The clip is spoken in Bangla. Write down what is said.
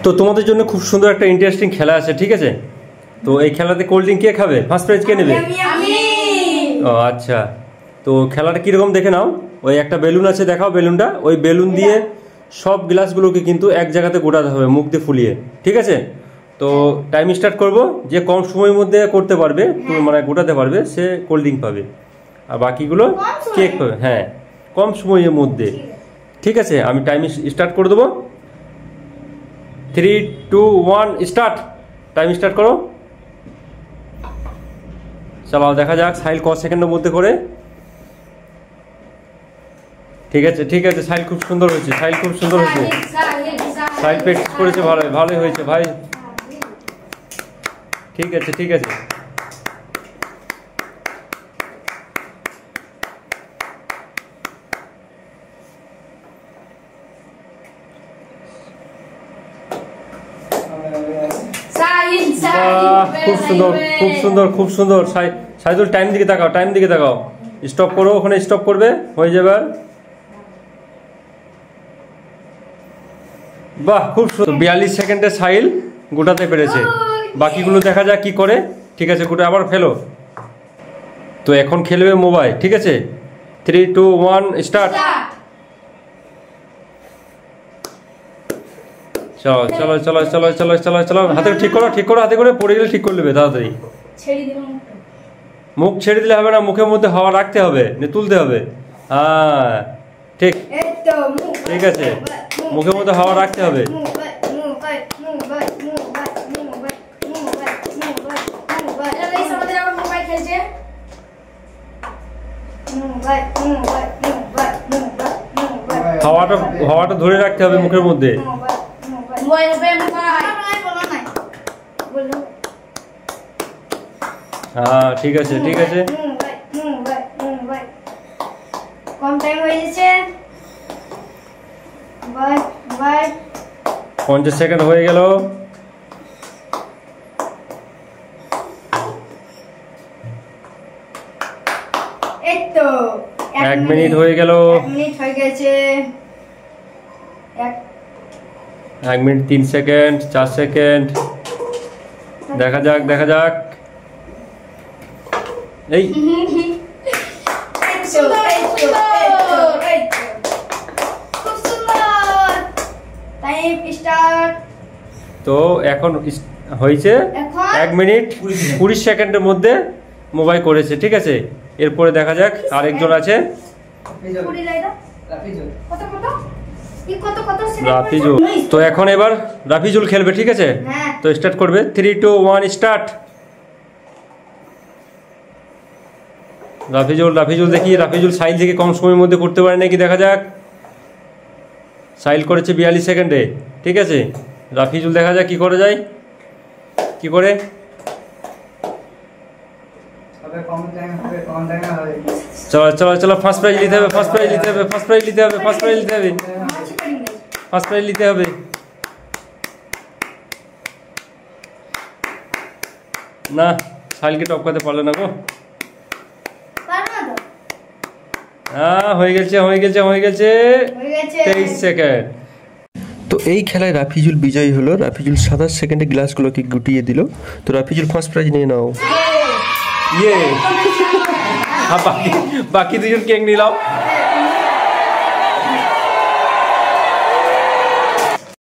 তো তোমাদের জন্য খুব সুন্দর একটা ইন্টারেস্টিং খেলা আছে, ঠিক আছে? তো এই খেলাতে কোল্ড ড্রিঙ্ক কে খাবে, ফার্স্ট প্রাইজ কে নেবে? ও আচ্ছা, তো খেলাটা কিরকম দেখে নাও। ওই একটা বেলুন আছে, দেখাও বেলুনটা। ওই বেলুন দিয়ে সব গ্লাসগুলোকে কিন্তু এক জায়গাতে গোটাতে হবে মুখ দিয়ে ফুলিয়ে, ঠিক আছে? তো টাইম স্টার্ট করব। যে কম সময়ের মধ্যে করতে পারবে, মানে গোটাতে পারবে, সে কোল্ড ড্রিঙ্ক পাবে, আর বাকিগুলো কেক পাবে। হ্যাঁ, কম সময়ের মধ্যে, ঠিক আছে? আমি টাইম স্টার্ট করে দেবো। 3, 2, 1 স্টার্ট। টাইম স্টার্ট করো, চালাও, দেখা যাক সাহিল ক সেকেন্ডের মধ্যে করে। ঠিক আছে, ঠিক আছে, সাহিল খুব সুন্দর হয়েছে, সাহিল খুব সুন্দর হয়েছে, সাহিল প্র্যাকটিস করেছে, ভালোই হয়েছে ভাই। ঠিক আছে, ঠিক আছে। খুব সুন্দর, খুব সুন্দর, খুব সুন্দর। সাইদুল টাইম দিকে তাকাও, টাইম দিকে তাকাও। স্টপ করো, ওখানে স্টপ করবে, হয়ে যাবে। বাহ, খুব সুন্দর। 42 সেকেন্ডে সাহিল গোটাতে পেরেছে। বাকিগুলো দেখা যাক কি করে। ঠিক আছে, গোটা আবার ফেলো। তো এখন খেলবে মোবাইল, ঠিক আছে? 3, 2, 1 স্টার্ট। চলো চলো চলো চলো চলো চলো চলো, হাতে ঠিক করো, ঠিক করো, হাতে করে। পড়ে গেলে ঠিক করে নেবে তাড়াতাড়ি। মুখ ছেড়ে দিলে হবে না, মুখের মধ্যে হাওয়া রাখতে হবে, তুলতে হবে। হ্যাঁ ঠিক, ঠিক আছে, মুখের মধ্যে হাওয়া রাখতে হবে। হাওয়াটা ধরে রাখতে হবে মুখের মধ্যে। হ্যাঁ ঠিক আছে, ঠিক আছে। কম টাইম হয়ে যাচ্ছে, 50 সেকেন্ড হয়ে গেল। এই তো 1 মিনিট হয়ে গেল। 1 মিনিট হয়ে গেছে। 1 মিনিট 3 সেকেন্ড, 4 সেকেন্ড। দেখা যাক, দেখা যাক। এই তো এখন হয়েছে 1 মিনিট 20 সেকেন্ডের মধ্যে মোবাইল করেছে, ঠিক আছে? এরপরে দেখা যাক আরেকজন আছে, রাফিজুল। তো এখন এবার রাফিজুল খেলবে, ঠিক আছে? তো স্টার্ট করবে। 3, 2, 1 স্টার্ট। রাফিজুল, রাফিজুল দেখি, রাফিজুল সাহিল থেকে কম সময়ের মধ্যে করতে পারে নাকি, দেখা যাক। সাহিল করেছে 42 সেকেন্ডে, ঠিক আছে? রাফিজুল দেখা যাক কি করে যায়, কি করে। চলো চলো চলো, ফার্স্ট প্রাইজ নিতে হবে, ফার্স্ট প্রাইজ নিতে হবে, ফার্স্ট প্রাইজ নিতে হবে, ফার্স্ট প্রাইজ নিতে হবে, ফার্স্ট প্রাইজ নিতে হবে। না, সাহিলকে টপকাতে পারলো না গো। হ্যাঁ হয়ে গেছে, হয়ে গেছে, হয়ে গেছে। 23 সেকেন্ড। তো এই খেলায় রাফিজুল বিজয়ী হলো। রাফিজুল 27 সেকেন্ডে গ্লাসগুলোকে গুটিয়ে দিল। তো রাফিজুল ফার্স্ট প্রাইজ নিয়ে নাও। ইয়ে, বাকি দুজন কেক নিলাম।